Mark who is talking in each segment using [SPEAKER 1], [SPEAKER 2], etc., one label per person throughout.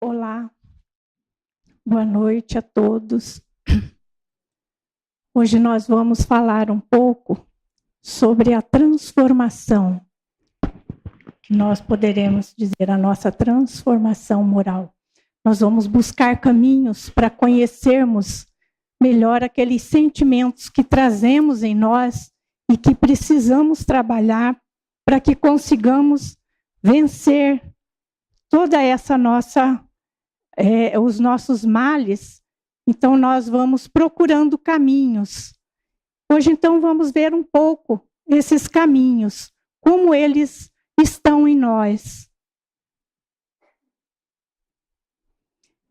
[SPEAKER 1] Olá, boa noite a todos. Hoje nós vamos falar um pouco sobre a transformação, que nós poderemos dizer a nossa transformação moral. Nós vamos buscar caminhos para conhecermos melhor aqueles sentimentos que trazemos em nós e que precisamos trabalhar para que consigamos vencer toda essa os nossos males. Então, nós vamos procurando caminhos. Hoje, então, vamos ver um pouco esses caminhos, como eles estão em nós.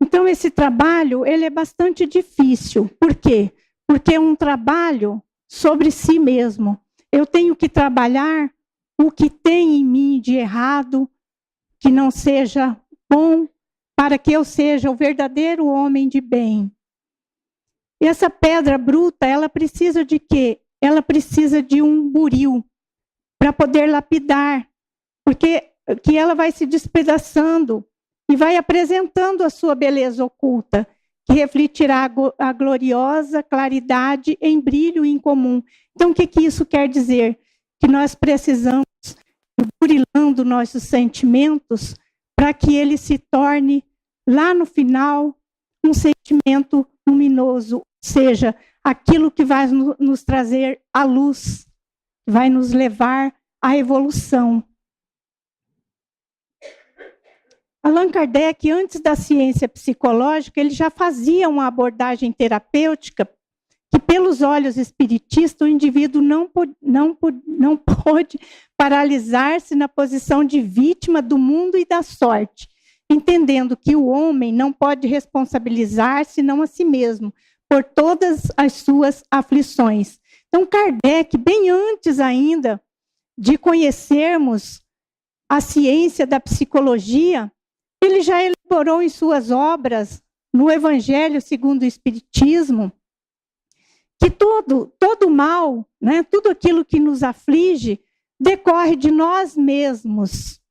[SPEAKER 1] Então, esse trabalho, ele é bastante difícil. Por quê? Porque é um trabalho sobre si mesmo. Eu tenho que trabalhar o que tem em mim de errado, que não seja bom, para que eu seja o verdadeiro homem de bem. E essa pedra bruta, ela precisa de quê? Ela precisa de um buril para poder lapidar, porque que ela vai se despedaçando e vai apresentando a sua beleza oculta, que refletirá a gloriosa claridade em brilho incomum. Então, o que isso quer dizer? Que nós precisamos ir burilando nossos sentimentos para que ele se torne, lá no final, um sentimento luminoso, ou seja, aquilo que vai nos trazer a luz, vai nos levar à evolução. Allan Kardec, antes da ciência psicológica, ele já fazia uma abordagem terapêutica que, pelos olhos espiritistas, o indivíduo não pôde paralisar-se na posição de vítima do mundo e da sorte, entendendo que o homem não pode responsabilizar-se senão a si mesmo por todas as suas aflições. Então, Kardec, bem antes ainda de conhecermos a ciência da psicologia, ele já elaborou em suas obras, no Evangelho segundo o Espiritismo, que todo mal, né, tudo aquilo que nos aflige, decorre de nós mesmos.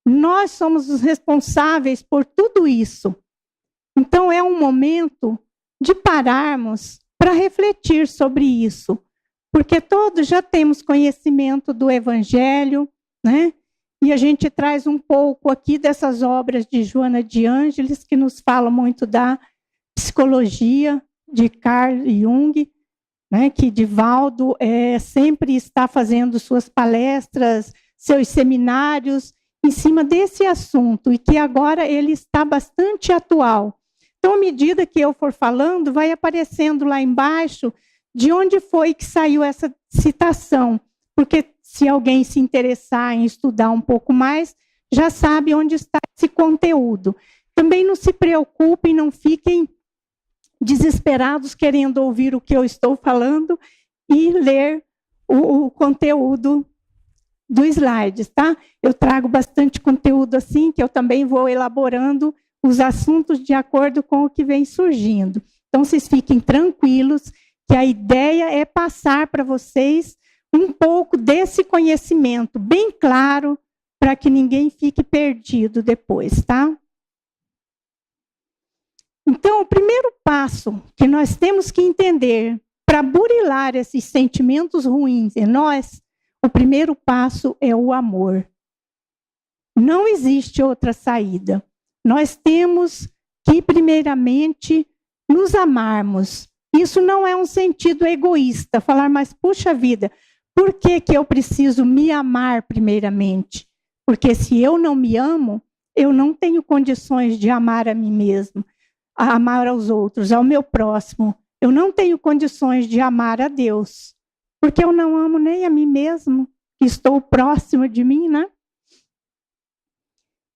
[SPEAKER 1] Nós somos os responsáveis por tudo isso. Então, é um momento de pararmos para refletir sobre isso, porque todos já temos conhecimento do Evangelho, né? E a gente traz um pouco aqui dessas obras de Joana de Ângeles, que nos falam muito da psicologia de Carl Jung, né, que Divaldo sempre está fazendo suas palestras, seus seminários em cima desse assunto, e que agora ele está bastante atual. Então, à medida que eu for falando, vai aparecendo lá embaixo de onde foi que saiu essa citação, porque se alguém se interessar em estudar um pouco mais, já sabe onde está esse conteúdo. Também não se preocupem, não fiquem desesperados querendo ouvir o que eu estou falando e ler o conteúdo do slides, tá? Eu trago bastante conteúdo assim, que eu também vou elaborando os assuntos de acordo com o que vem surgindo. Então, vocês fiquem tranquilos, que a ideia é passar para vocês um pouco desse conhecimento bem claro, para que ninguém fique perdido depois, tá? Então, o primeiro passo que nós temos que entender para burilar esses sentimentos ruins em nós, o primeiro passo é o amor. Não existe outra saída. Nós temos que, primeiramente, nos amarmos. Isso não é um sentido egoísta, falar, mas, puxa vida, por que eu preciso me amar primeiramente? Porque se eu não me amo, eu não tenho condições de amar a mim mesmo, a amar aos outros, ao meu próximo. Eu não tenho condições de amar a Deus, porque eu não amo nem a mim mesmo, que estou próximo de mim, né?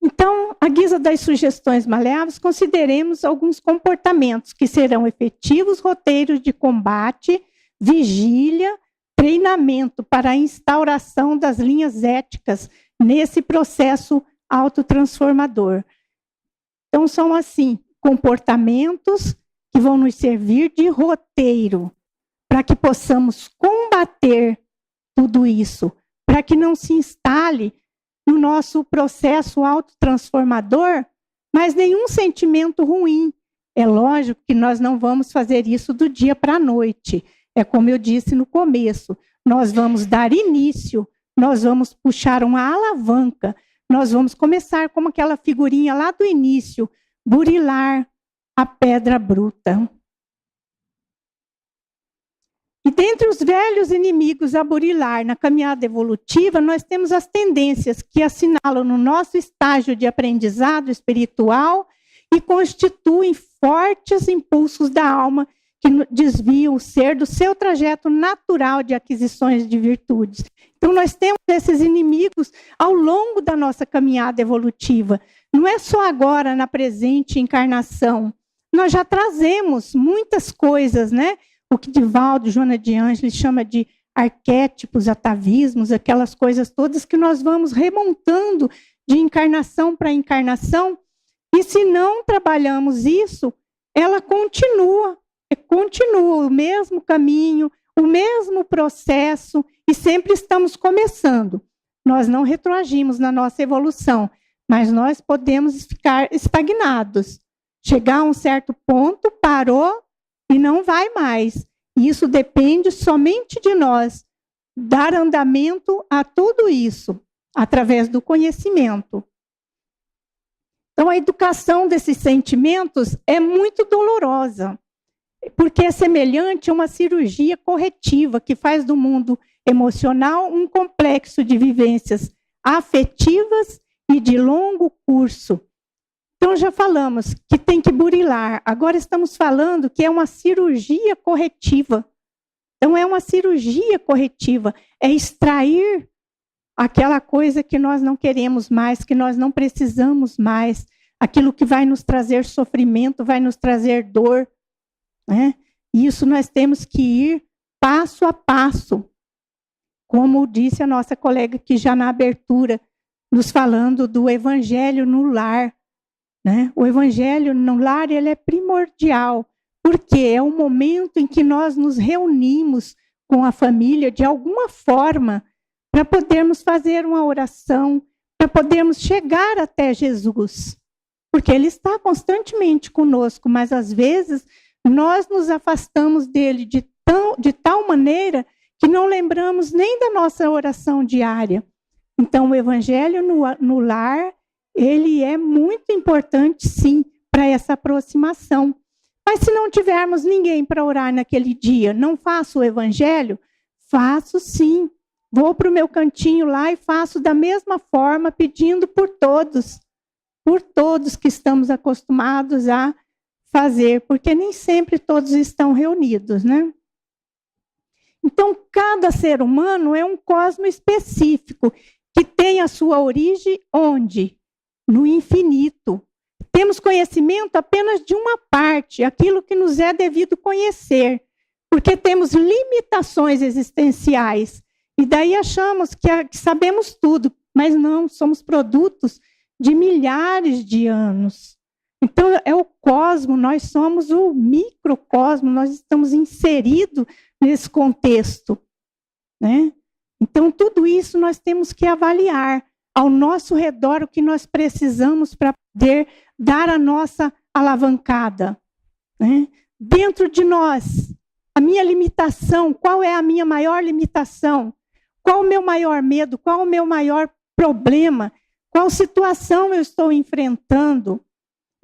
[SPEAKER 1] Então, à guisa das sugestões maleáveis, consideremos alguns comportamentos que serão efetivos roteiros de combate, vigília, treinamento para a instauração das linhas éticas nesse processo autotransformador. Então, são assim, comportamentos que vão nos servir de roteiro para que possamos combater tudo isso, para que não se instale no nosso processo autotransformador mas nenhum sentimento ruim. É lógico que nós não vamos fazer isso do dia para a noite. É como eu disse no começo, nós vamos dar início, nós vamos puxar uma alavanca, nós vamos começar como aquela figurinha lá do início, burilar a pedra bruta. E dentre os velhos inimigos a burilar na caminhada evolutiva, nós temos as tendências que assinalam no nosso estágio de aprendizado espiritual e constituem fortes impulsos da alma que desviam o ser do seu trajeto natural de aquisições de virtudes. Então, nós temos esses inimigos ao longo da nossa caminhada evolutiva. Não é só agora, na presente encarnação. Nós já trazemos muitas coisas, né? O que Divaldo, Joana de Ângeles chama de arquétipos, atavismos, aquelas coisas todas que nós vamos remontando de encarnação para encarnação. E se não trabalhamos isso, ela continua o mesmo caminho, o mesmo processo, e sempre estamos começando. Nós não retroagimos na nossa evolução, mas nós podemos ficar estagnados. Chegar a um certo ponto, parou e não vai mais. Isso depende somente de nós, dar andamento a tudo isso, através do conhecimento. Então, a educação desses sentimentos é muito dolorosa, porque é semelhante a uma cirurgia corretiva que faz do mundo emocional um complexo de vivências afetivas e de longo curso. Então, já falamos que tem que burilar. Agora estamos falando que é uma cirurgia corretiva. Então, é uma cirurgia corretiva. É extrair aquela coisa que nós não queremos mais, que nós não precisamos mais, aquilo que vai nos trazer sofrimento, vai nos trazer dor, né? Isso nós temos que ir passo a passo, como disse a nossa colega aqui já na abertura, nos falando do evangelho no lar, né? O evangelho no lar, ele é primordial, porque é o momento em que nós nos reunimos com a família de alguma forma, para podermos fazer uma oração, para podermos chegar até Jesus. Porque Ele está constantemente conosco, mas às vezes nós nos afastamos dele de tal maneira que não lembramos nem da nossa oração diária. Então, o Evangelho no lar, ele é muito importante, sim, para essa aproximação. Mas se não tivermos ninguém para orar naquele dia, não faço o Evangelho? Faço, sim. Vou para o meu cantinho lá e faço da mesma forma, pedindo por todos que estamos acostumados a fazer, porque nem sempre todos estão reunidos, né? Então, cada ser humano é um cosmo específico, que tem a sua origem onde? No infinito. Temos conhecimento apenas de uma parte, aquilo que nos é devido conhecer, porque temos limitações existenciais. E daí achamos que sabemos tudo, mas não, somos produtos de milhares de anos. Então, é o cosmo, nós somos o microcosmo, nós estamos inseridos nesse contexto, né? Então, tudo isso nós temos que avaliar ao nosso redor o que nós precisamos para poder dar a nossa alavancada, né? Dentro de nós, a minha limitação, qual é a minha maior limitação? Qual o meu maior medo? Qual o meu maior problema? Qual situação eu estou enfrentando?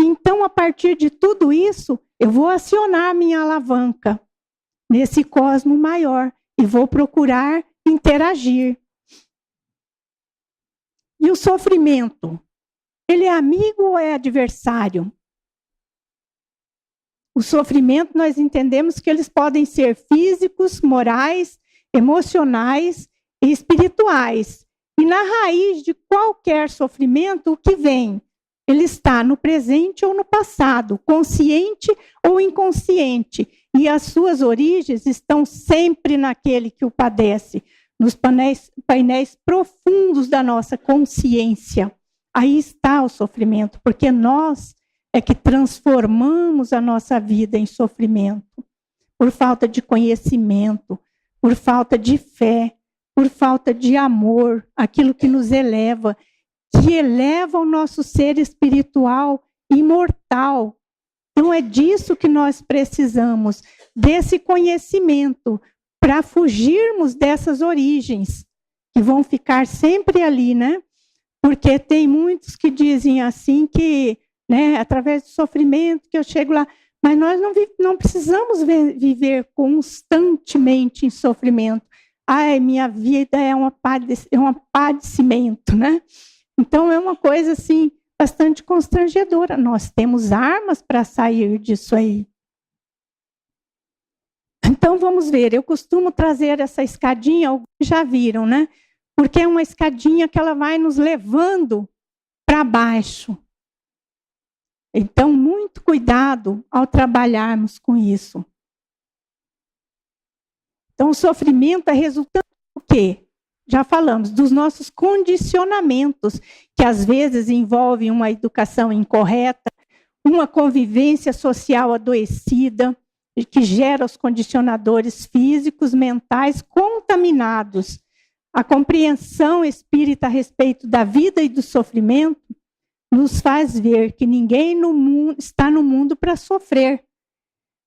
[SPEAKER 1] Então, a partir de tudo isso, eu vou acionar a minha alavanca nesse cosmo maior e vou procurar interagir. E o sofrimento? Ele é amigo ou é adversário? O sofrimento, nós entendemos que eles podem ser físicos, morais, emocionais e espirituais. E na raiz de qualquer sofrimento, o que vem? Ele está no presente ou no passado, consciente ou inconsciente. E as suas origens estão sempre naquele que o padece, nos painéis profundos da nossa consciência. Aí está o sofrimento, porque nós é que transformamos a nossa vida em sofrimento, por falta de conhecimento, por falta de fé, por falta de amor, aquilo que nos eleva, que eleva o nosso ser espiritual imortal. Então é disso que nós precisamos, desse conhecimento, para fugirmos dessas origens, que vão ficar sempre ali, né? Porque tem muitos que dizem assim que, né, através do sofrimento que eu chego lá, mas nós não precisamos viver constantemente em sofrimento. Ai, minha vida é um padecimento, né? Então é uma coisa assim bastante constrangedora. Nós temos armas para sair disso aí. Então vamos ver, eu costumo trazer essa escadinha, alguns já viram, né? Porque é uma escadinha que ela vai nos levando para baixo. Então, muito cuidado ao trabalharmos com isso. Então, o sofrimento é resultado do quê? Já falamos, dos nossos condicionamentos, que às vezes envolvem uma educação incorreta, uma convivência social adoecida, que gera os condicionadores físicos, mentais contaminados. A compreensão espírita a respeito da vida e do sofrimento nos faz ver que ninguém no mundo está no mundo para sofrer.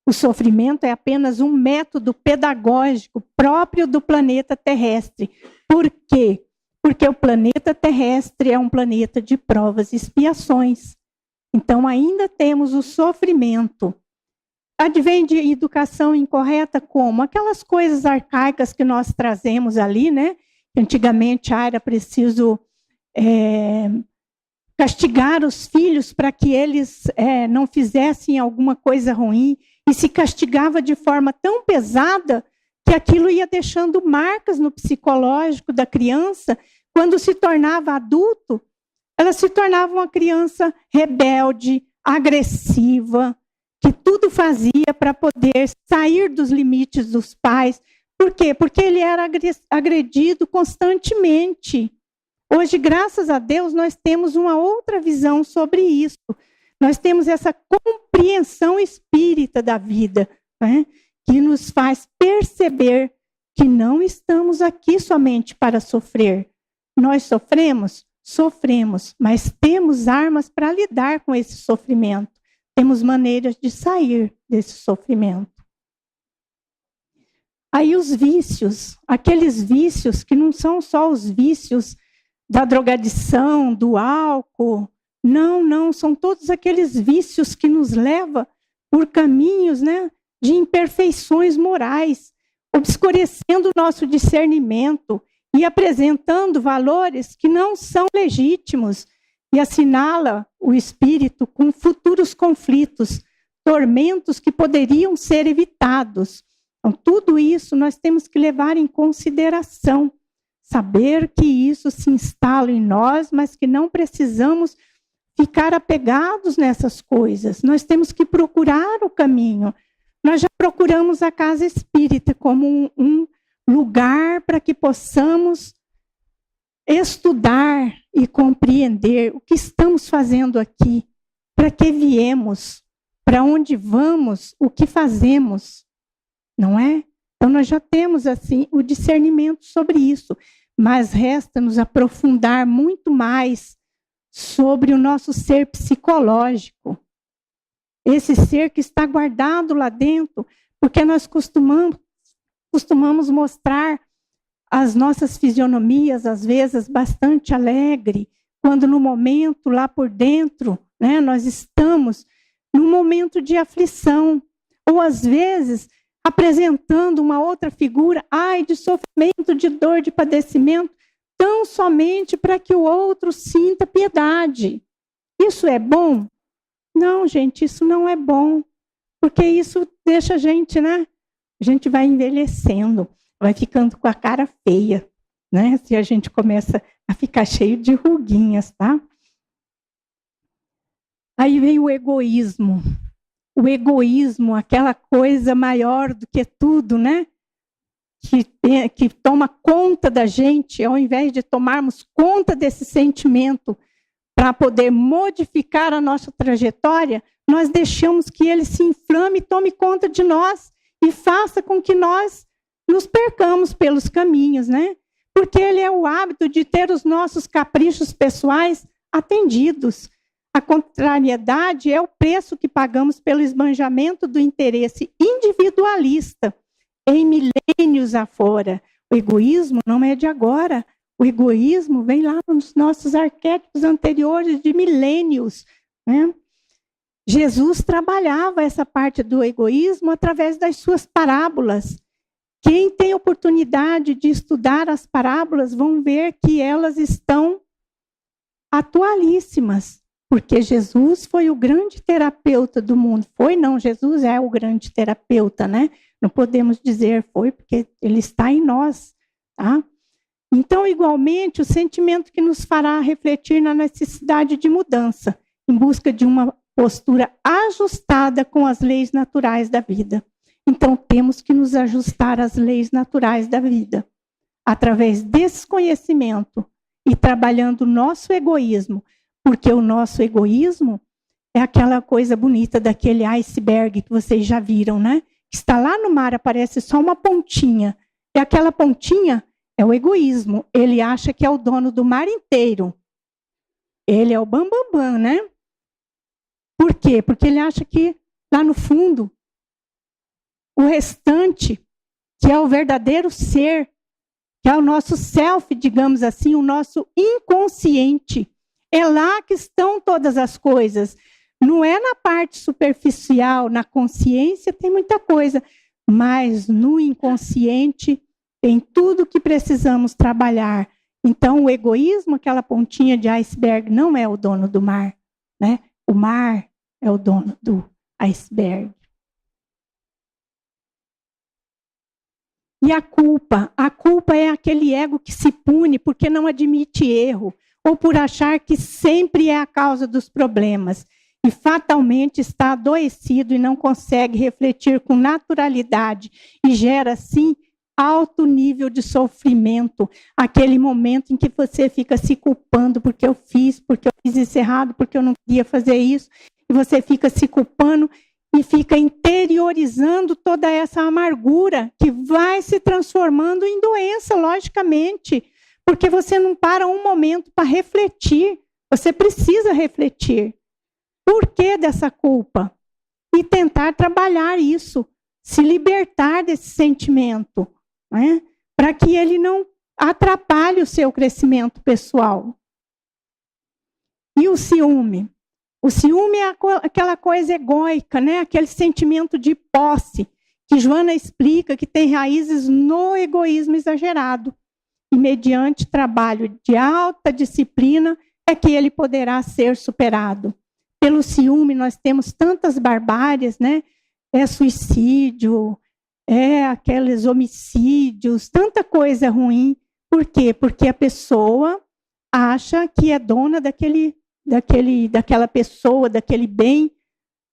[SPEAKER 1] O sofrimento é apenas um método pedagógico próprio do planeta terrestre. Por quê? Porque o planeta terrestre é um planeta de provas e expiações. Então, ainda temos o sofrimento. Advém de educação incorreta como? Aquelas coisas arcaicas que nós trazemos ali, né? Antigamente era preciso castigar os filhos para que eles não fizessem alguma coisa ruim, e se castigava de forma tão pesada que aquilo ia deixando marcas no psicológico da criança. Quando se tornava adulto, ela se tornava uma criança rebelde, agressiva, que tudo fazia para poder sair dos limites dos pais. Por quê? Porque ele era agredido constantemente. Hoje, graças a Deus, nós temos uma outra visão sobre isso. Nós temos essa compreensão espírita da vida, né? Que nos faz perceber que não estamos aqui somente para sofrer. Nós sofremos? Sofremos, mas temos armas para lidar com esse sofrimento. Temos maneiras de sair desse sofrimento. Aí os vícios, aqueles vícios que não são só os vícios da drogadição, do álcool. Não, são todos aqueles vícios que nos levam por caminhos, né, de imperfeições morais, obscurecendo o nosso discernimento e apresentando valores que não são legítimos, e assinala o espírito com futuros conflitos, tormentos que poderiam ser evitados. Então, tudo isso nós temos que levar em consideração, saber que isso se instala em nós, mas que não precisamos ficar apegados nessas coisas. Nós temos que procurar o caminho. Nós já procuramos a casa espírita como um lugar para que possamos estudar e compreender o que estamos fazendo aqui, para que viemos, para onde vamos, o que fazemos, não é? Então nós já temos assim o discernimento sobre isso, mas resta-nos aprofundar muito mais sobre o nosso ser psicológico. Esse ser que está guardado lá dentro, porque nós costumamos mostrar as nossas fisionomias, às vezes, bastante alegre, quando no momento, lá por dentro, né, nós estamos num momento de aflição, ou às vezes apresentando uma outra figura, de sofrimento, de dor, de padecimento, tão somente para que o outro sinta piedade. Isso é bom? Não, gente, isso não é bom, porque isso deixa a gente, né? A gente vai envelhecendo, vai ficando com a cara feia, né? Se a gente começa a ficar cheio de ruguinhas, tá? Aí vem o egoísmo. O egoísmo, aquela coisa maior do que tudo, né? Que toma conta da gente, ao invés de tomarmos conta desse sentimento para poder modificar a nossa trajetória, nós deixamos que ele se inflame e tome conta de nós e faça com que nós nos percamos pelos caminhos, né? Porque ele é o hábito de ter os nossos caprichos pessoais atendidos. A contrariedade é o preço que pagamos pelo esbanjamento do interesse individualista em milênios afora. O egoísmo não é de agora. O egoísmo vem lá nos nossos arquétipos anteriores de milênios, né? Jesus trabalhava essa parte do egoísmo através das suas parábolas. Quem tem oportunidade de estudar as parábolas vão ver que elas estão atualíssimas, porque Jesus foi o grande terapeuta do mundo. Foi não, Jesus é o grande terapeuta, né? Não podemos dizer foi, porque ele está em nós, tá? Então, igualmente, o sentimento que nos fará refletir na necessidade de mudança, em busca de uma postura ajustada com as leis naturais da vida. Então, temos que nos ajustar às leis naturais da vida, através desse conhecimento e trabalhando o nosso egoísmo, porque o nosso egoísmo é aquela coisa bonita daquele iceberg que vocês já viram, né? Que está lá no mar, aparece só uma pontinha. E aquela pontinha é o egoísmo. Ele acha que é o dono do mar inteiro. Ele é o bambambam, né? Por quê? Porque ele acha que lá no fundo, o restante, que é o verdadeiro ser, que é o nosso self, digamos assim, o nosso inconsciente, é lá que estão todas as coisas. Não é na parte superficial, na consciência tem muita coisa, mas no inconsciente tem tudo que precisamos trabalhar. Então, o egoísmo, aquela pontinha de iceberg, não é o dono do mar, né? O mar é o dono do iceberg. E a culpa é aquele ego que se pune porque não admite erro, ou por achar que sempre é a causa dos problemas, e fatalmente está adoecido e não consegue refletir com naturalidade, e gera, assim, alto nível de sofrimento, aquele momento em que você fica se culpando porque eu fiz isso errado, porque eu não queria fazer isso, e você fica se culpando e fica interiorizando toda essa amargura que vai se transformando em doença, logicamente, porque você não para um momento para refletir, você precisa refletir. Por que dessa culpa? E tentar trabalhar isso, se libertar desse sentimento, né? Para que ele não atrapalhe o seu crescimento pessoal. E o ciúme? O ciúme é aquela coisa egóica, né? Aquele sentimento de posse, que Joana explica que tem raízes no egoísmo exagerado. E mediante trabalho de alta disciplina é que ele poderá ser superado. Pelo ciúme nós temos tantas barbáries, né? É suicídio, é aqueles homicídios, tanta coisa ruim. Por quê? Porque a pessoa acha que é dona daquela pessoa, daquele bem.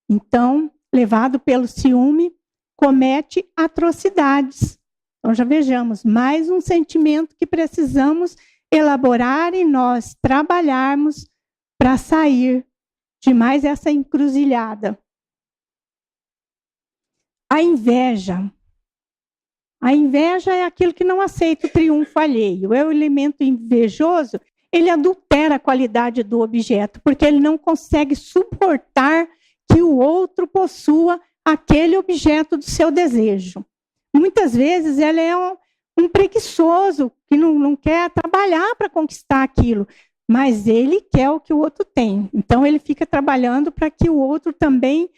[SPEAKER 1] Então, levado pelo ciúme, comete atrocidades. Então, já vejamos, mais um sentimento que precisamos elaborar e nós trabalharmos para sair de mais essa encruzilhada. A inveja. A inveja é aquilo que não aceita o triunfo alheio. É o elemento invejoso, ele adultera a qualidade do objeto, porque ele não consegue suportar que o outro possua aquele objeto do seu desejo. Muitas vezes ele é um preguiçoso, que não quer trabalhar para conquistar aquilo, mas ele quer o que o outro tem. Então, ele fica trabalhando para que o outro também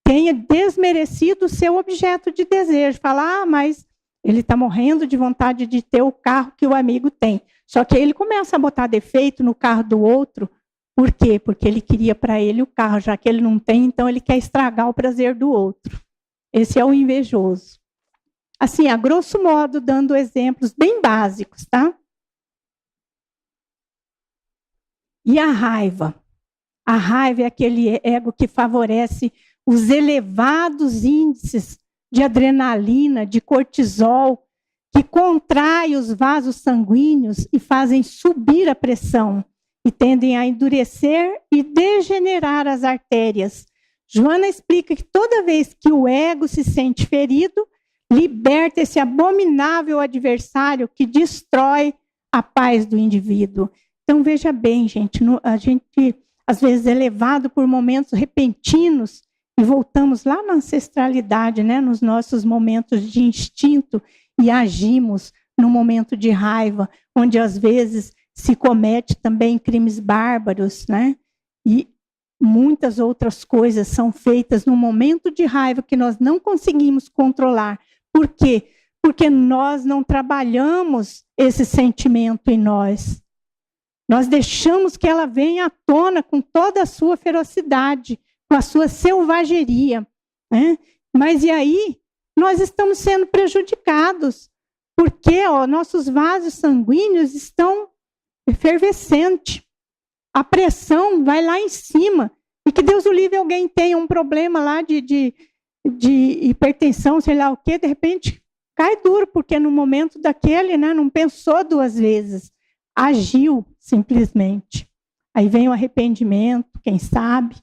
[SPEAKER 1] tenha desmerecido o seu objeto de desejo. Fala, mas ele está morrendo de vontade de ter o carro que o amigo tem. Só que aí ele começa a botar defeito no carro do outro. Por quê? Porque ele queria para ele o carro, já que ele não tem, então ele quer estragar o prazer do outro. Esse é o invejoso. Assim, a grosso modo, dando exemplos bem básicos, tá? E a raiva? A raiva é aquele ego que favorece os elevados índices de adrenalina, de cortisol, que contrai os vasos sanguíneos e fazem subir a pressão, e tendem a endurecer e degenerar as artérias. Joana explica que toda vez que o ego se sente ferido, liberta esse abominável adversário que destrói a paz do indivíduo. Então, veja bem, gente, às vezes é levado por momentos repentinos e voltamos lá na ancestralidade, né? Nos nossos momentos de instinto e agimos no momento de raiva, onde às vezes se comete também crimes bárbaros, né? E muitas outras coisas são feitas no momento de raiva que nós não conseguimos controlar. Por quê? Porque nós não trabalhamos esse sentimento em nós. Nós deixamos que ela venha à tona com toda a sua ferocidade, com a sua selvageria, né? Mas e aí? Nós estamos sendo prejudicados, porque nossos vasos sanguíneos estão efervescentes. A pressão vai lá em cima. E que Deus o livre, alguém tenha um problema lá de hipertensão, sei lá o quê, de repente cai duro, porque no momento daquele, né, não pensou duas vezes. Agiu simplesmente. Aí vem o arrependimento, quem sabe,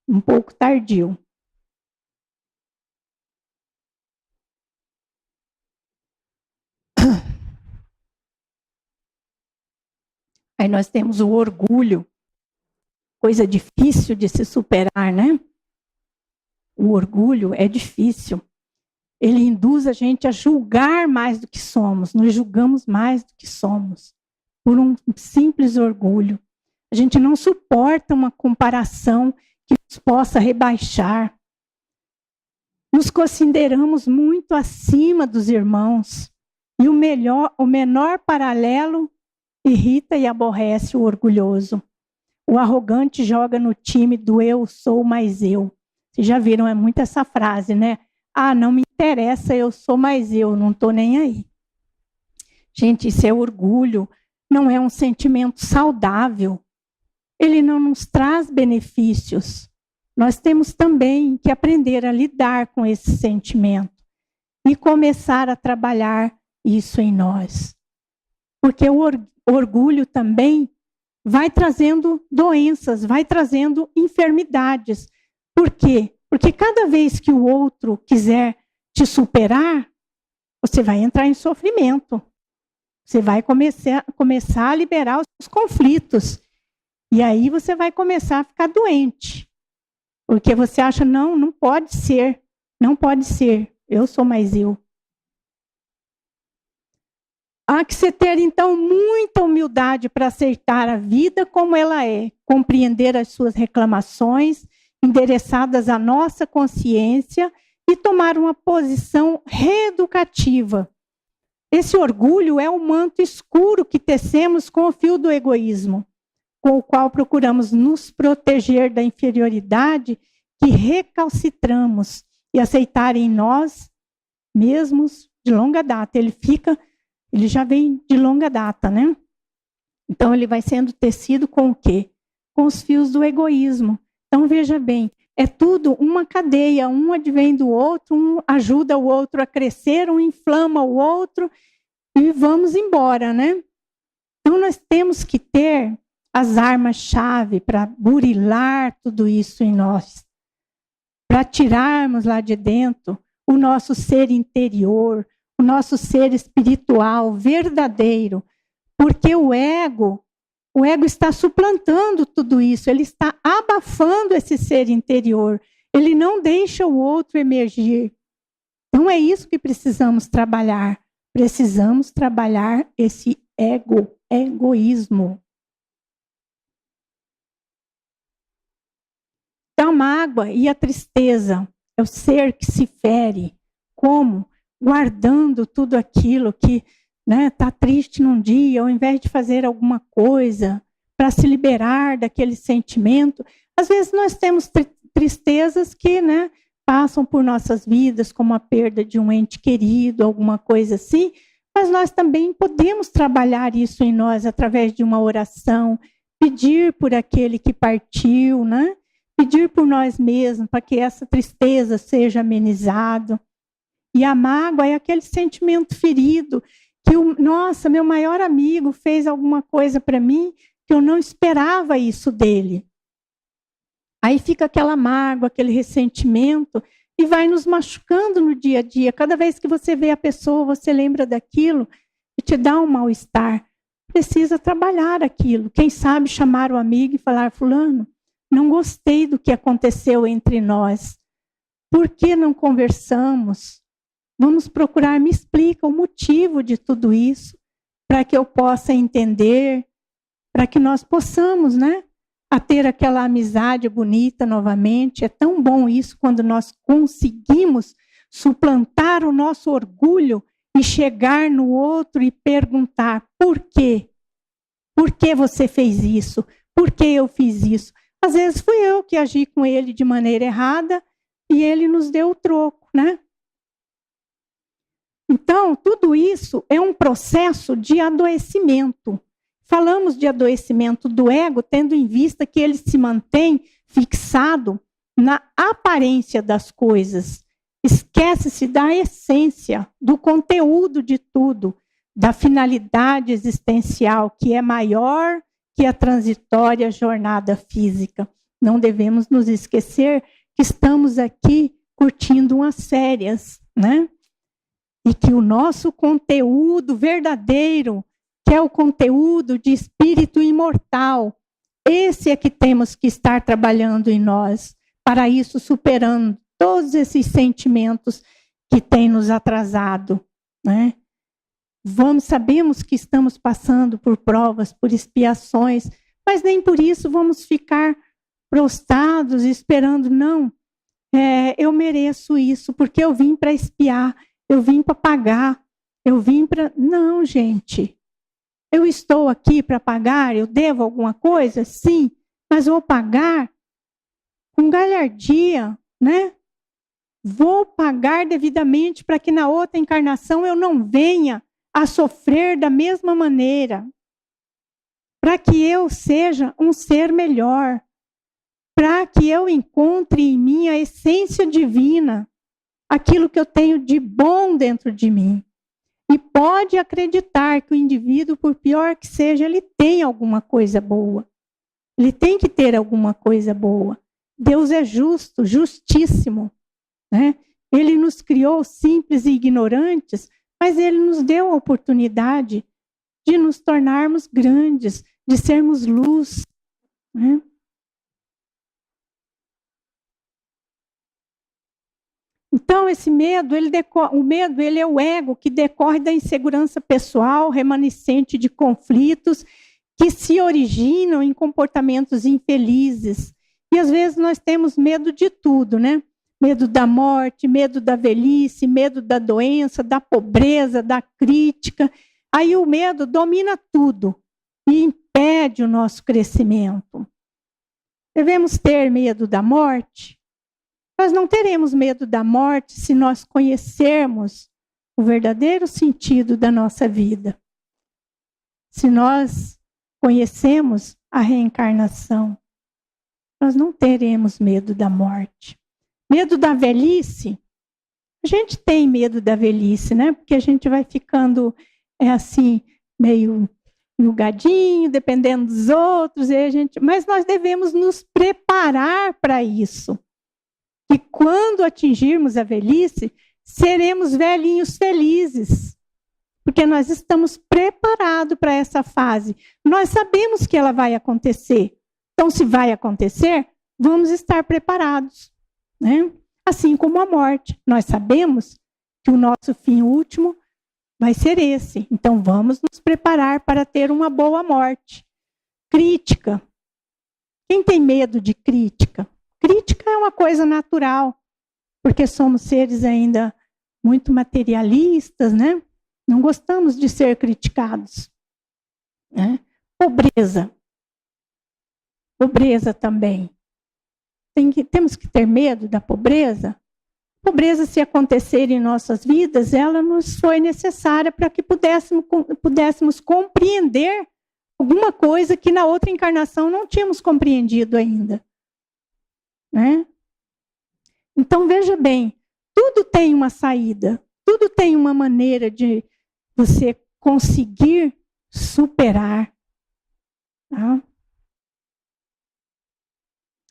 [SPEAKER 1] um pouco tardio. Aí nós temos o orgulho, coisa difícil de se superar, né? O orgulho é difícil. Ele induz a gente a julgar mais do que somos, nos julgamos mais do que somos, por um simples orgulho. A gente não suporta uma comparação que nos possa rebaixar. Nos consideramos muito acima dos irmãos. E o menor paralelo irrita e aborrece o orgulhoso. O arrogante joga no time do eu sou mais eu. Vocês já viram, é muito essa frase, né? Ah, não me interessa, eu sou mais eu, não estou nem aí. Gente, isso é orgulho, não é um sentimento saudável. Ele não nos traz benefícios. Nós temos também que aprender a lidar com esse sentimento e começar a trabalhar isso em nós. Porque o orgulho também vai trazendo doenças, vai trazendo enfermidades. Por quê? Porque cada vez que o outro quiser te superar, você vai entrar em sofrimento. Você vai começar a liberar os conflitos. E aí você vai começar a ficar doente. Porque você acha, não pode ser. Não pode ser. Eu sou mais eu. Há que se ter, então, muita humildade para aceitar a vida como ela é, compreender as suas reclamações, endereçadas à nossa consciência e tomar uma posição reeducativa. Esse orgulho é o manto escuro que tecemos com o fio do egoísmo, com o qual procuramos nos proteger da inferioridade que recalcitramos e aceitar em nós mesmos de longa data. Ele já vem de longa data, né? Então, ele vai sendo tecido com o quê? Com os fios do egoísmo. Então, veja bem, é tudo uma cadeia, um advém do outro, um ajuda o outro a crescer, um inflama o outro e vamos embora, né? Então, nós temos que ter as armas-chave para burilar tudo isso em nós, para tirarmos lá de dentro o nosso ser interior, o nosso ser espiritual verdadeiro, porque o ego está suplantando tudo isso, ele está abafando esse ser interior, ele não deixa o outro emergir. Então é isso que precisamos trabalhar esse egoísmo. Então, a mágoa e a tristeza é o ser que se fere. Como? Guardando tudo aquilo que está triste num dia, ao invés de fazer alguma coisa para se liberar daquele sentimento. Às vezes nós temos tristezas que passam por nossas vidas, como a perda de um ente querido, alguma coisa assim, mas nós também podemos trabalhar isso em nós através de uma oração, pedir por aquele que partiu, pedir por nós mesmos para que essa tristeza seja amenizada. E a mágoa é aquele sentimento ferido, que nossa, meu maior amigo fez alguma coisa para mim que eu não esperava isso dele. Aí fica aquela mágoa, aquele ressentimento, e vai nos machucando no dia a dia. Cada vez que você vê a pessoa, você lembra daquilo e te dá um mal-estar. precisa trabalhar aquilo. Quem sabe chamar o amigo e falar: fulano, não gostei do que aconteceu entre nós. Por que não conversamos? Vamos procurar, me explica o motivo de tudo isso, para que eu possa entender, para que nós possamos, né, a ter aquela amizade bonita novamente. É tão bom isso quando nós conseguimos suplantar o nosso orgulho e chegar no outro e perguntar: por quê? Por que você fez isso? Por que eu fiz isso? Às vezes fui eu que agi com ele de maneira errada e ele nos deu o troco, né? Então, tudo isso é um processo de adoecimento. Falamos de adoecimento do ego, tendo em vista que ele se mantém fixado na aparência das coisas. Esquece-se da essência, do conteúdo de tudo, da finalidade existencial, que é maior que a transitória jornada física. Não devemos nos esquecer que estamos aqui curtindo umas férias, né? E que o nosso conteúdo verdadeiro, que é o conteúdo de espírito imortal, esse é que temos que estar trabalhando em nós. Para isso, superando todos esses sentimentos que têm nos atrasado, né? Sabemos que estamos passando por provas, por expiações, mas nem por isso vamos ficar prostrados esperando, não, eu mereço isso, porque eu vim para expiar, eu vim para pagar, eu vim para... Não, gente, eu estou aqui para pagar, eu devo alguma coisa? Sim, mas vou pagar com galhardia, né? Vou pagar devidamente para que na outra encarnação eu não venha a sofrer da mesma maneira, para que eu seja um ser melhor, para que eu encontre em mim a essência divina, aquilo que eu tenho de bom dentro de mim. E pode acreditar que o indivíduo, por pior que seja, ele tem alguma coisa boa. Ele tem que ter alguma coisa boa. Deus é justo, justíssimo, né? Ele nos criou simples e ignorantes, mas ele nos deu a oportunidade de nos tornarmos grandes, de sermos luz, né? Então, esse medo, o medo ele é o ego que decorre da insegurança pessoal, remanescente de conflitos que se originam em comportamentos infelizes. E às vezes nós temos medo de tudo, né? Medo da morte, medo da velhice, medo da doença, da pobreza, da crítica. Aí o medo domina tudo e impede o nosso crescimento. Devemos ter medo da morte? Nós não teremos medo da morte se nós conhecermos o verdadeiro sentido da nossa vida. Se nós conhecemos a reencarnação, nós não teremos medo da morte. Medo da velhice? A gente tem medo da velhice, né? Porque a gente vai ficando assim, meio enrugadinho, dependendo dos outros, mas nós devemos nos preparar para isso. E quando atingirmos a velhice, seremos velhinhos felizes, porque nós estamos preparados para essa fase. Nós sabemos que ela vai acontecer. Então, se vai acontecer, vamos estar preparados, né? Assim como a morte. Nós sabemos que o nosso fim último vai ser esse. Então, vamos nos preparar para ter uma boa morte. Crítica. Quem tem medo de crítica? Crítica é uma coisa natural, porque somos seres ainda muito materialistas, né? Não gostamos de ser criticados, né? Pobreza. Pobreza também. Temos que ter medo da pobreza? Pobreza, se acontecer em nossas vidas, ela nos foi necessária para que pudéssemos compreender alguma coisa que na outra encarnação não tínhamos compreendido ainda. Né? Então, veja bem, tudo tem uma saída, tudo tem uma maneira de você conseguir superar. Tá?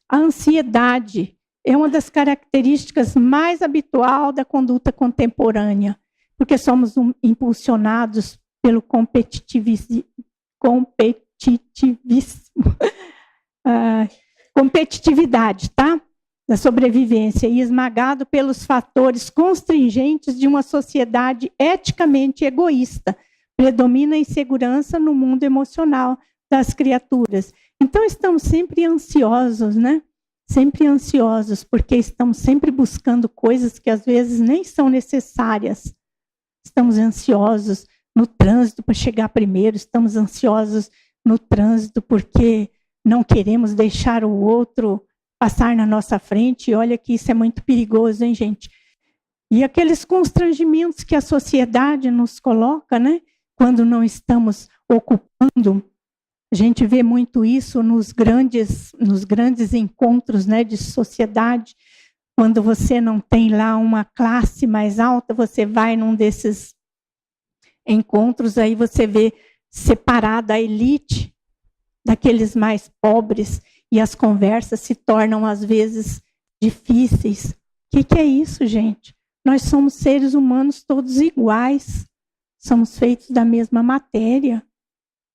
[SPEAKER 1] A ansiedade é uma das características mais habitual da conduta contemporânea, porque somos impulsionados pelo competitivíssimo. Competitividade, tá? Da sobrevivência, e esmagado pelos fatores constringentes de uma sociedade eticamente egoísta. Predomina a insegurança no mundo emocional das criaturas. Então, estamos sempre ansiosos, né? Sempre ansiosos, porque estamos sempre buscando coisas que às vezes nem são necessárias. Estamos ansiosos no trânsito para chegar primeiro, estamos ansiosos no trânsito porque não queremos deixar o outro passar na nossa frente. E olha que isso é muito perigoso, hein, gente? E aqueles constrangimentos que a sociedade nos coloca, né? Quando não estamos ocupando. A gente vê muito isso nos grandes encontros, né, de sociedade. Quando você não tem lá uma classe mais alta, você vai num desses encontros, aí você vê separada a elite daqueles mais pobres, e as conversas se tornam, às vezes, difíceis. O que é isso, gente? Nós somos seres humanos todos iguais. Somos feitos da mesma matéria.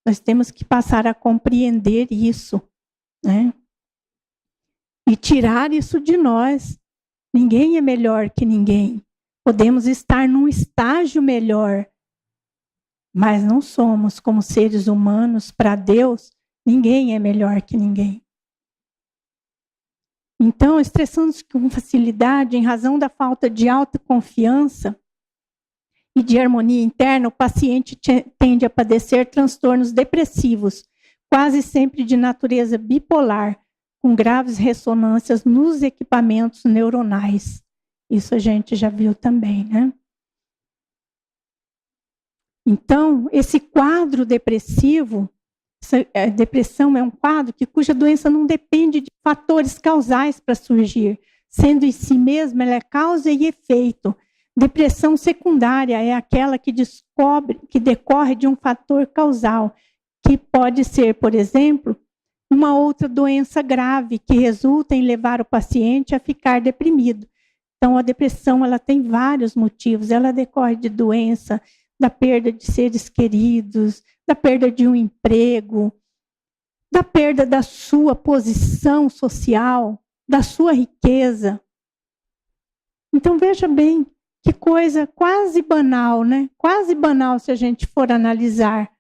[SPEAKER 1] Nós temos que passar a compreender isso, né? E tirar isso de nós. Ninguém é melhor que ninguém. Podemos estar num estágio melhor, mas não somos, como seres humanos, para Deus, ninguém é melhor que ninguém. Então, estressando-se com facilidade, em razão da falta de autoconfiança e de harmonia interna, o paciente tende a padecer transtornos depressivos, quase sempre de natureza bipolar, com graves ressonâncias nos equipamentos neuronais. Isso a gente já viu também, né? Então, esse quadro depressivo, a depressão é um quadro cuja doença não depende de fatores causais para surgir, sendo em si mesma ela é causa e efeito. Depressão secundária é aquela que decorre de um fator causal, que pode ser, por exemplo, uma outra doença grave que resulta em levar o paciente a ficar deprimido. Então, a depressão ela tem vários motivos. Ela decorre de doença, da perda de seres queridos, da perda de um emprego, da perda da sua posição social, da sua riqueza. Então, veja bem, que coisa quase banal, né? Quase banal se a gente for analisar.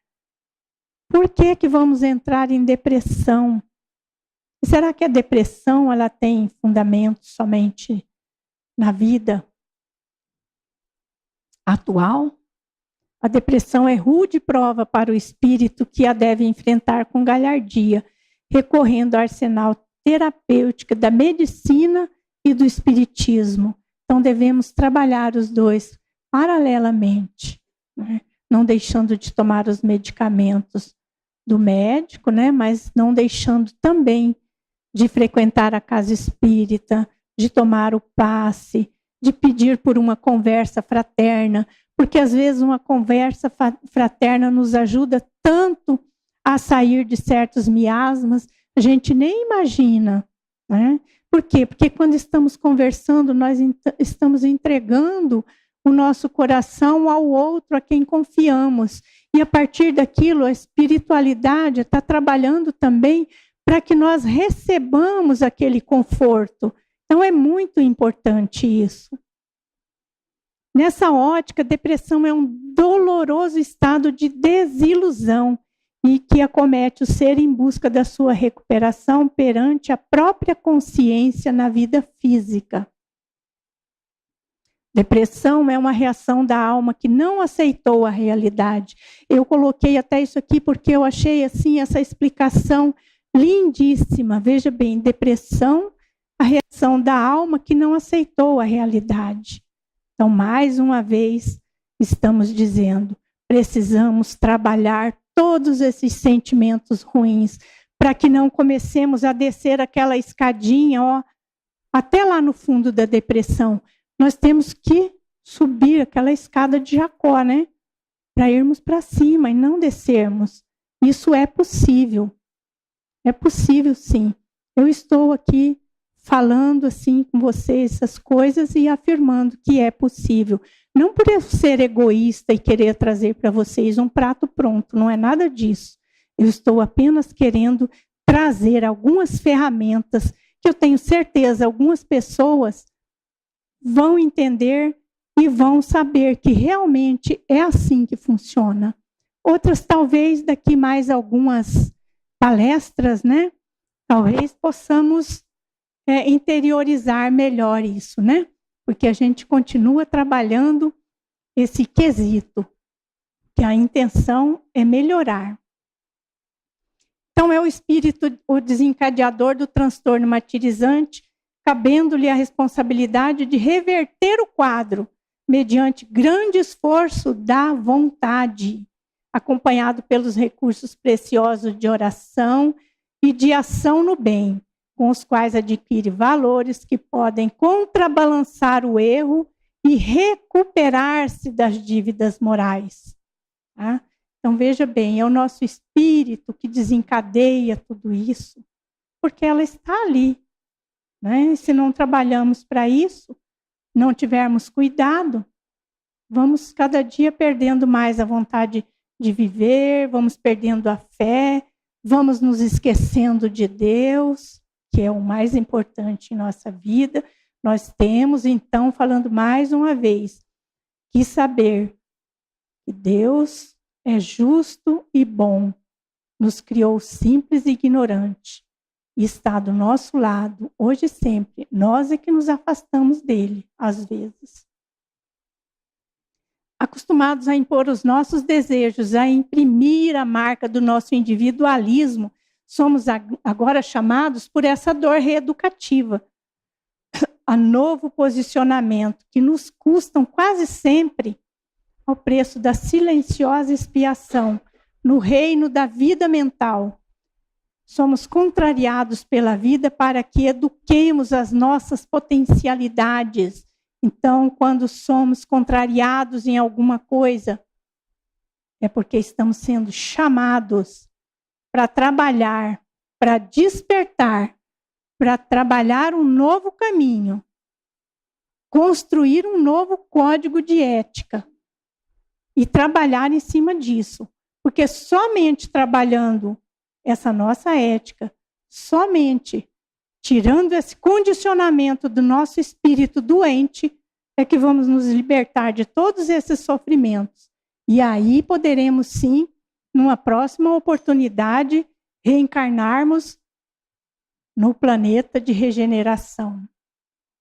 [SPEAKER 1] Por que vamos entrar em depressão? Será que a depressão ela tem fundamento somente na vida atual? A depressão é rude prova para o espírito que a deve enfrentar com galhardia, recorrendo ao arsenal terapêutico da medicina e do espiritismo. Então, devemos trabalhar os dois paralelamente, né? Não deixando de tomar os medicamentos do médico, né? Mas não deixando também de frequentar a casa espírita, de tomar o passe, de pedir por uma conversa fraterna, porque às vezes uma conversa fraterna nos ajuda tanto a sair de certos miasmas, a gente nem imagina, né? Por quê? Porque quando estamos conversando, nós estamos entregando o nosso coração ao outro, a quem confiamos. E a partir daquilo, a espiritualidade está trabalhando também para que nós recebamos aquele conforto. Então, é muito importante isso. Nessa ótica, a depressão é um doloroso estado de desilusão e que acomete o ser em busca da sua recuperação perante a própria consciência na vida física. Depressão é uma reação da alma que não aceitou a realidade. Eu coloquei até isso aqui porque eu achei assim essa explicação lindíssima. Veja bem, depressão, a reação da alma que não aceitou a realidade. Então, mais uma vez, estamos dizendo, precisamos trabalhar todos esses sentimentos ruins para que não comecemos a descer aquela escadinha, ó, até lá no fundo da depressão. Nós temos que subir aquela escada de Jacó, né? Para irmos para cima e não descermos. Isso é possível. É possível, sim. Eu estou aqui falando assim com vocês essas coisas e afirmando que é possível. Não por eu ser egoísta e querer trazer para vocês um prato pronto, não é nada disso. Eu estou apenas querendo trazer algumas ferramentas que eu tenho certeza algumas pessoas vão entender e vão saber que realmente é assim que funciona. Outras, talvez, daqui mais algumas palestras, né? Talvez possamos interiorizar melhor isso, né? Porque a gente continua trabalhando esse quesito, que a intenção é melhorar. Então, é o espírito, o desencadeador do transtorno martirizante, cabendo-lhe a responsabilidade de reverter o quadro, mediante grande esforço da vontade, acompanhado pelos recursos preciosos de oração e de ação no bem, com os quais adquire valores que podem contrabalançar o erro e recuperar-se das dívidas morais. Tá? Então, veja bem, é o nosso espírito que desencadeia tudo isso, porque ela está ali. Né? E se não trabalhamos para isso, não tivermos cuidado, vamos cada dia perdendo mais a vontade de viver, vamos perdendo a fé, vamos nos esquecendo de Deus, que é o mais importante em nossa vida. Nós temos, então, falando mais uma vez, que saber que Deus é justo e bom, nos criou simples e ignorante, e está do nosso lado, hoje e sempre. Nós é que nos afastamos dele, às vezes. Acostumados a impor os nossos desejos, a imprimir a marca do nosso individualismo, somos agora chamados por essa dor reeducativa, a novo posicionamento, que nos custam quase sempre ao preço da silenciosa expiação no reino da vida mental. Somos contrariados pela vida para que eduquemos as nossas potencialidades. Então, quando somos contrariados em alguma coisa, é porque estamos sendo chamados para trabalhar, para despertar, para trabalhar um novo caminho, construir um novo código de ética e trabalhar em cima disso. Porque somente trabalhando essa nossa ética, somente tirando esse condicionamento do nosso espírito doente, é que vamos nos libertar de todos esses sofrimentos. E aí poderemos, sim, numa próxima oportunidade, reencarnarmos no planeta de regeneração.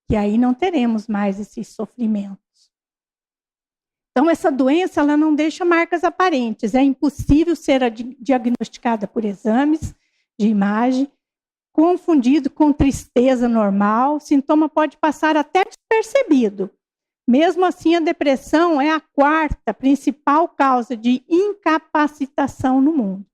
[SPEAKER 1] E aí não teremos mais esses sofrimentos. Então, essa doença ela não deixa marcas aparentes. É impossível ser diagnosticada por exames de imagem, confundido com tristeza normal. O sintoma pode passar até despercebido. Mesmo assim, a depressão é a quarta principal causa de incapacitação no mundo.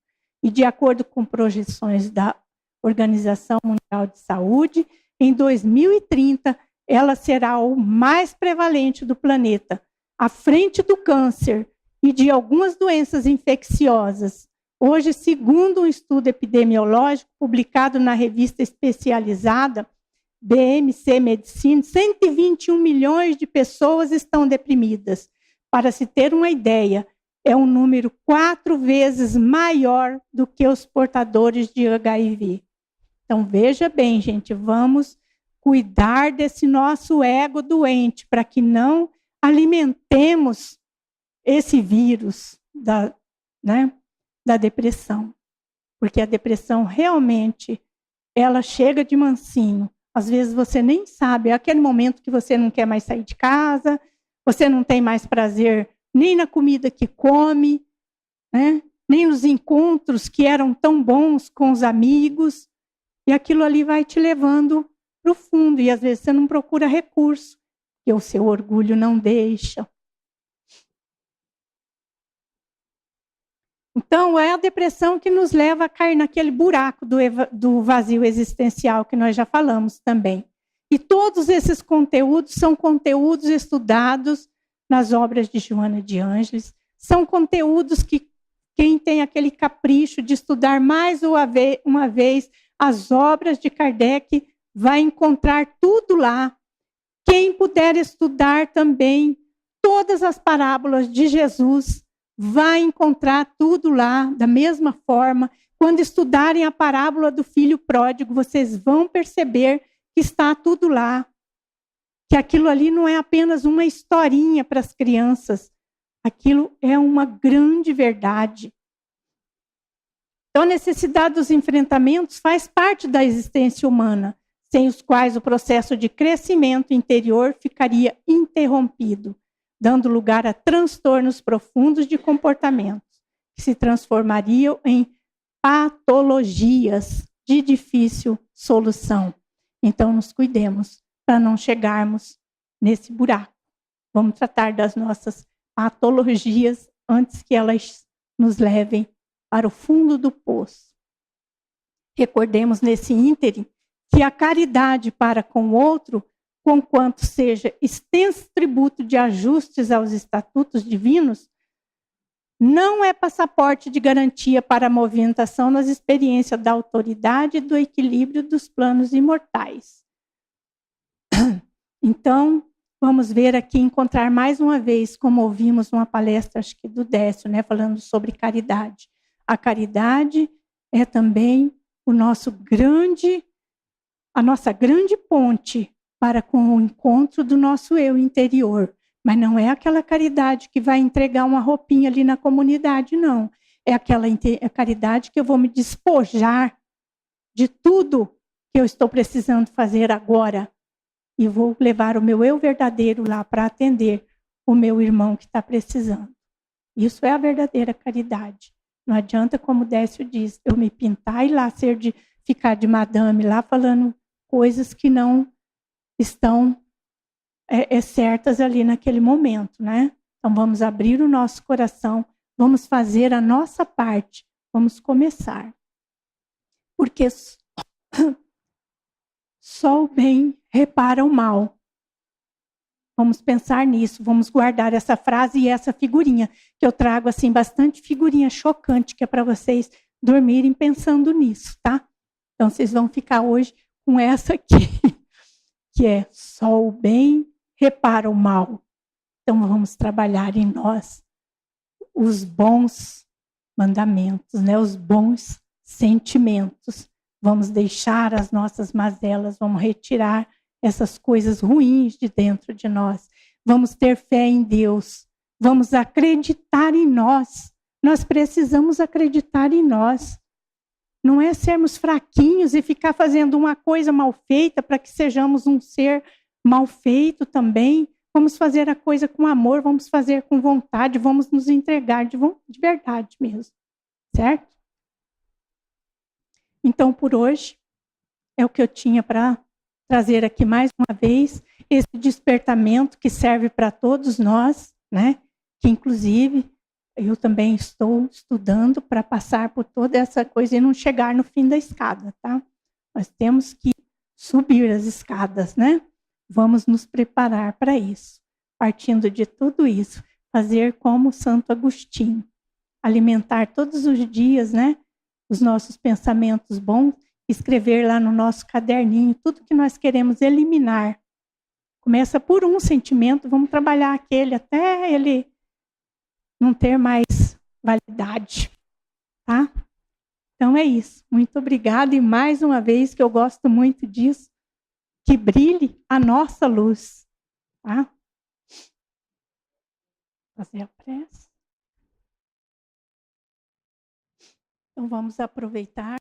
[SPEAKER 1] E, de acordo com projeções da Organização Mundial de Saúde, em 2030, ela será o mais prevalente do planeta, à frente do câncer e de algumas doenças infecciosas. Hoje, segundo um estudo epidemiológico publicado na revista especializada BMC Medicine, 121 milhões de pessoas estão deprimidas. Para se ter uma ideia, é um número 4 vezes maior do que os portadores de HIV. Então, veja bem, gente, vamos cuidar desse nosso ego doente para que não alimentemos esse vírus da depressão. Porque a depressão realmente, ela chega de mansinho. Às vezes você nem sabe, é aquele momento que você não quer mais sair de casa, você não tem mais prazer nem na comida que come, né? Nem nos encontros que eram tão bons com os amigos. E aquilo ali vai te levando para o fundo. E às vezes você não procura recurso, porque o seu orgulho não deixa. Então, é a depressão que nos leva a cair naquele buraco do vazio existencial que nós já falamos também. E todos esses conteúdos são conteúdos estudados nas obras de Joana de Ângeles. São conteúdos que quem tem aquele capricho de estudar mais uma vez as obras de Kardec vai encontrar tudo lá. Quem puder estudar também todas as parábolas de Jesus, vai encontrar tudo lá da mesma forma. Quando estudarem a parábola do filho pródigo, vocês vão perceber que está tudo lá. Que aquilo ali não é apenas uma historinha para as crianças. Aquilo é uma grande verdade. Então, a necessidade dos enfrentamentos faz parte da existência humana, sem os quais o processo de crescimento interior ficaria interrompido, dando lugar a transtornos profundos de comportamentos, que se transformariam em patologias de difícil solução. Então, nos cuidemos para não chegarmos nesse buraco. Vamos tratar das nossas patologias antes que elas nos levem para o fundo do poço. Recordemos nesse ínterim que a caridade para com o outro, conquanto seja extenso tributo de ajustes aos estatutos divinos, não é passaporte de garantia para a movimentação nas experiências da autoridade e do equilíbrio dos planos imortais. Então, vamos ver aqui, encontrar mais uma vez, como ouvimos numa palestra, acho que do Décio, né, falando sobre caridade. A caridade é também a nossa grande ponte para com o encontro do nosso eu interior. Mas não é aquela caridade que vai entregar uma roupinha ali na comunidade, não. É aquela caridade que eu vou me despojar de tudo que eu estou precisando fazer agora e vou levar o meu eu verdadeiro lá para atender o meu irmão que está precisando. Isso é a verdadeira caridade. Não adianta, como o Décio diz, eu me pintar e lá ficar de madame lá falando coisas que não estão certas ali naquele momento, né? Então vamos abrir o nosso coração, vamos fazer a nossa parte, vamos começar. Porque só o bem repara o mal. Vamos pensar nisso, vamos guardar essa frase e essa figurinha, que eu trago assim bastante figurinha chocante, que é para vocês dormirem pensando nisso, tá? Então vocês vão ficar hoje com essa aqui, que é só o bem repara o mal. Então vamos trabalhar em nós os bons mandamentos, né? Os bons sentimentos. Vamos deixar as nossas mazelas, vamos retirar essas coisas ruins de dentro de nós. Vamos ter fé em Deus. Vamos acreditar em nós. Nós precisamos acreditar em nós. Não é sermos fraquinhos e ficar fazendo uma coisa mal feita para que sejamos um ser mal feito também. Vamos fazer a coisa com amor, vamos fazer com vontade, vamos nos entregar de verdade mesmo. Certo? Então, por hoje, é o que eu tinha para trazer aqui mais uma vez, esse despertamento que serve para todos nós, né? Que inclusive eu também estou estudando para passar por toda essa coisa e não chegar no fim da escada, tá? Nós temos que subir as escadas, né? Vamos nos preparar para isso. Partindo de tudo isso, fazer como Santo Agostinho, alimentar todos os dias, né? Os nossos pensamentos bons, escrever lá no nosso caderninho tudo que nós queremos eliminar. Começa por um sentimento, vamos trabalhar aquele até ele não ter mais validade, tá? Então é isso. Muito obrigada e mais uma vez, que eu gosto muito disso, que brilhe a nossa luz, tá? Fazer a prece. Então vamos aproveitar